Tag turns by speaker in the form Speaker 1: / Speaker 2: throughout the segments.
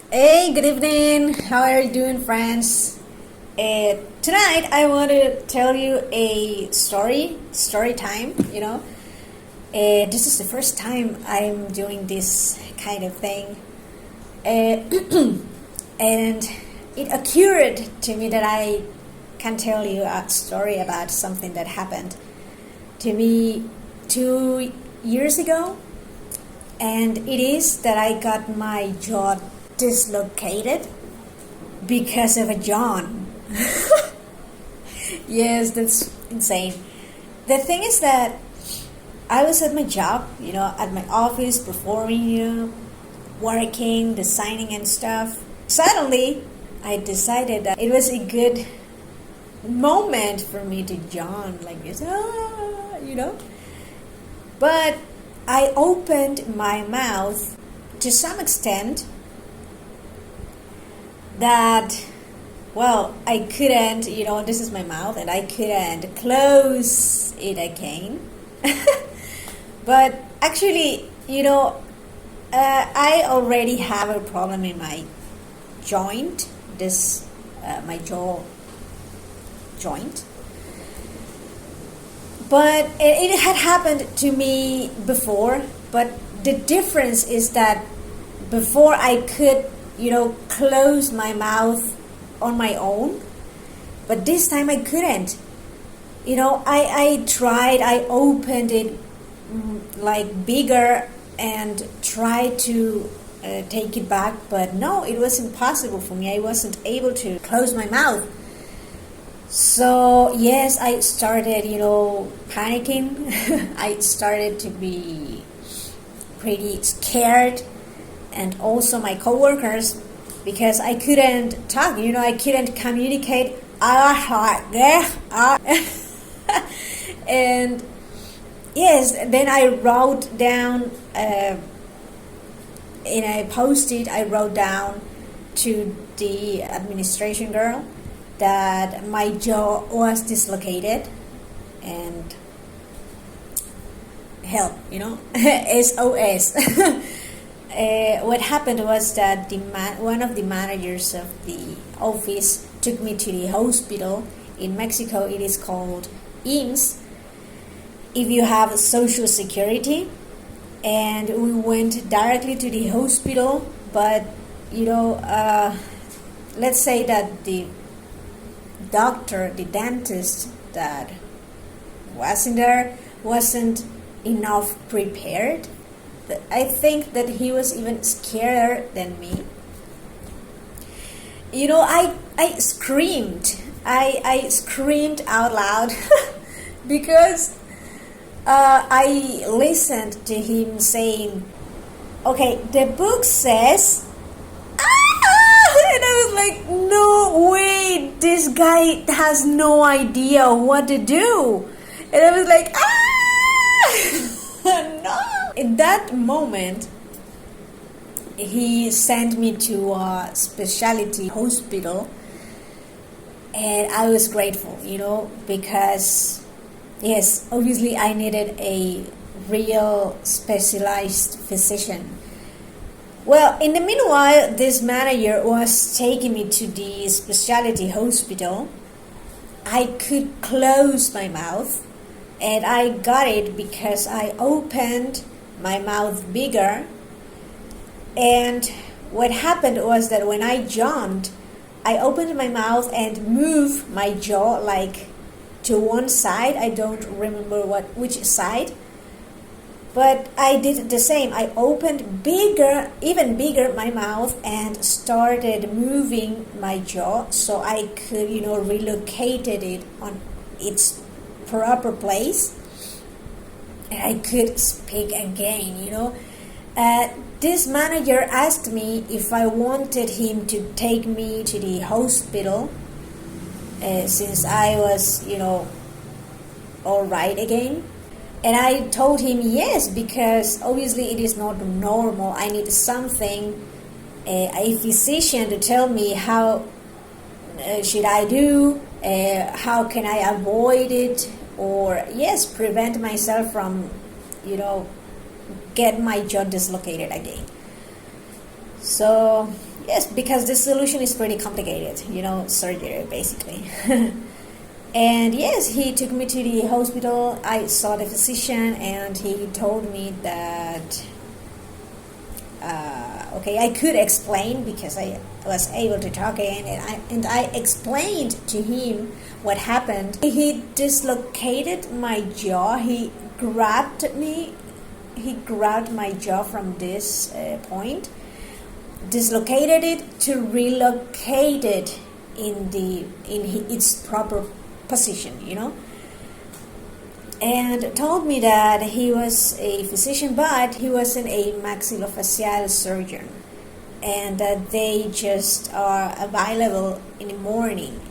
Speaker 1: Hey, good evening. How are you doing, friends? Tonight, I want to tell you a story time. This is the first time I'm doing this kind of thing. And it occurred to me that I can tell you a story about something that happened to me 2 years ago. And it is that I got my jaw dislocated because of a yawn. Yes, that's insane. The thing is that I was at my job, at my office, performing, working, designing and stuff. Suddenly, I decided that it was a good moment for me to yawn like this, But I opened my mouth to some extent that, I couldn't, this is my mouth and I couldn't close it again. But actually, I already have a problem in my joint, my jaw joint. But it had happened to me before, but the difference is that before I could, close my mouth on my own, but this time I couldn't. I tried, I opened it like bigger and tried to take it back, but no, it was impossible for me. I wasn't able to close my mouth. So yes, I started, panicking. I started to be pretty scared, and also my coworkers, because I couldn't talk, I couldn't communicate. And yes, then I wrote down in a post-it, I wrote down to the administration girl that my jaw was dislocated and help, SOS. What happened was that one of the managers of the office took me to the hospital. In Mexico, it is called IMSS, if you have Social Security. And we went directly to the hospital, but, let's say that the doctor, the dentist that was in there wasn't enough prepared. I think that he was even scarier than me. I screamed. I screamed out loud because I listened to him saying, okay, the book says, and I was like, no way, this guy has no idea what to do. And I was like, no. In that moment, he sent me to a specialty hospital, and I was grateful, because, yes, obviously I needed a real specialized physician. Well, in the meanwhile, this manager was taking me to the specialty hospital. I could close my mouth, and I got it because I opened my mouth bigger. And what happened was that when I yawned, I opened my mouth and moved my jaw like to one side. I don't remember which side. But I did the same. I opened even bigger my mouth and started moving my jaw so I could, relocate it on its proper place. And I could speak again, This manager asked me if I wanted him to take me to the hospital since I was, all right again. And I told him yes, because obviously it is not normal. I need something, a physician to tell me how should I do, how can I avoid it, or yes, prevent myself from, get my jaw dislocated again. So yes, because the solution is pretty complicated, surgery basically. And yes, he took me to the hospital. I saw the physician, and he told me that okay, I could explain because I was able to talk again, and I explained to him what happened. He dislocated my jaw. He grabbed my jaw from this point, dislocated it to relocate it in its proper position, and told me that he was a physician, but he wasn't a maxillofacial surgeon, and that they just are available in the morning,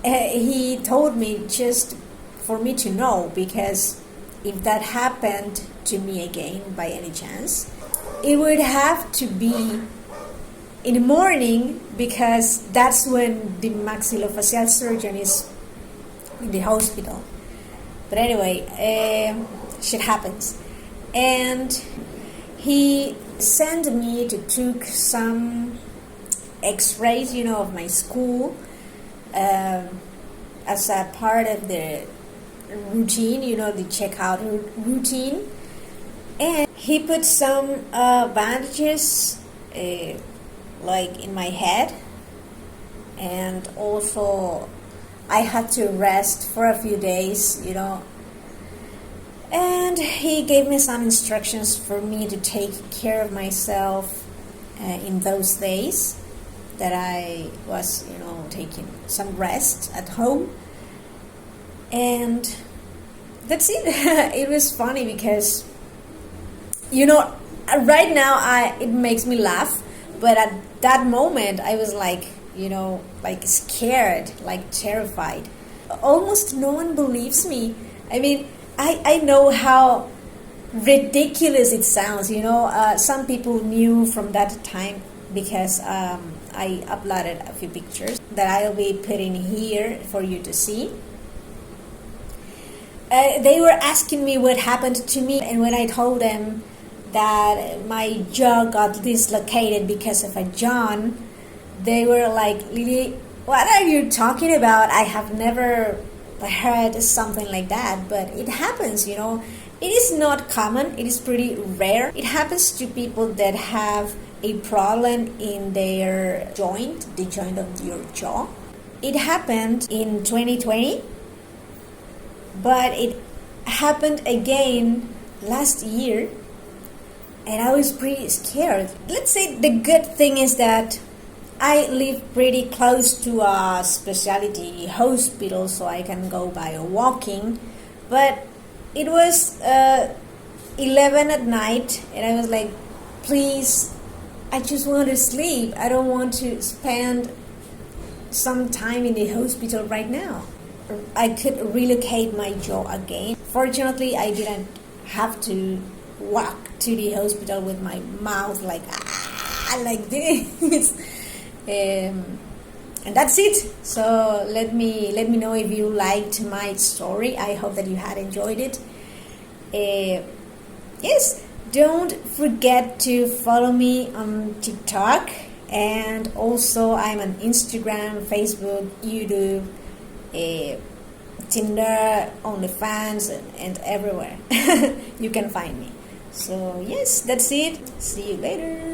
Speaker 1: He told me just for me to know, because if that happened to me again by any chance, it would have to be in the morning, because that's when the maxillofacial surgeon is in the hospital. But anyway, shit happens. And he sent me to take some x-rays, of my school, as a part of the routine, the checkout routine. And he put some bandages like in my head, and also I had to rest for a few days, and he gave me some instructions for me to take care of myself in those days that I was, taking some rest at home. And that's it. It was funny because, right now it makes me laugh, but at that moment I was like, scared, like terrified. Almost no one believes me. I mean, I know how ridiculous it sounds, some people knew from that time, because I uploaded a few pictures that I'll be putting here for you to see. They were asking me what happened to me, and when I told them that my jaw got dislocated because of a yawn, they were like, Lily, what are you talking about? I have never heard something like that, but it happens, It is not common, it is pretty rare. It happens to people that have a problem in their joint, the joint of your jaw. It happened in 2020, but it happened again last year, and I was pretty scared. Let's say the good thing is that I live pretty close to a specialty hospital, so I can go by walking, but it was 11 at night, and I was like, please, I just want to sleep. I don't want to spend some time in the hospital right now. I could relocate my jaw again. Fortunately, I didn't have to walk to the hospital with my mouth like this. And that's it. So let me know if you liked my story. I hope that you had enjoyed it. Yes, don't forget to follow me on TikTok, and also I'm on Instagram, Facebook, YouTube, Tinder, OnlyFans, and everywhere. You can find me. So yes, that's it. See you later.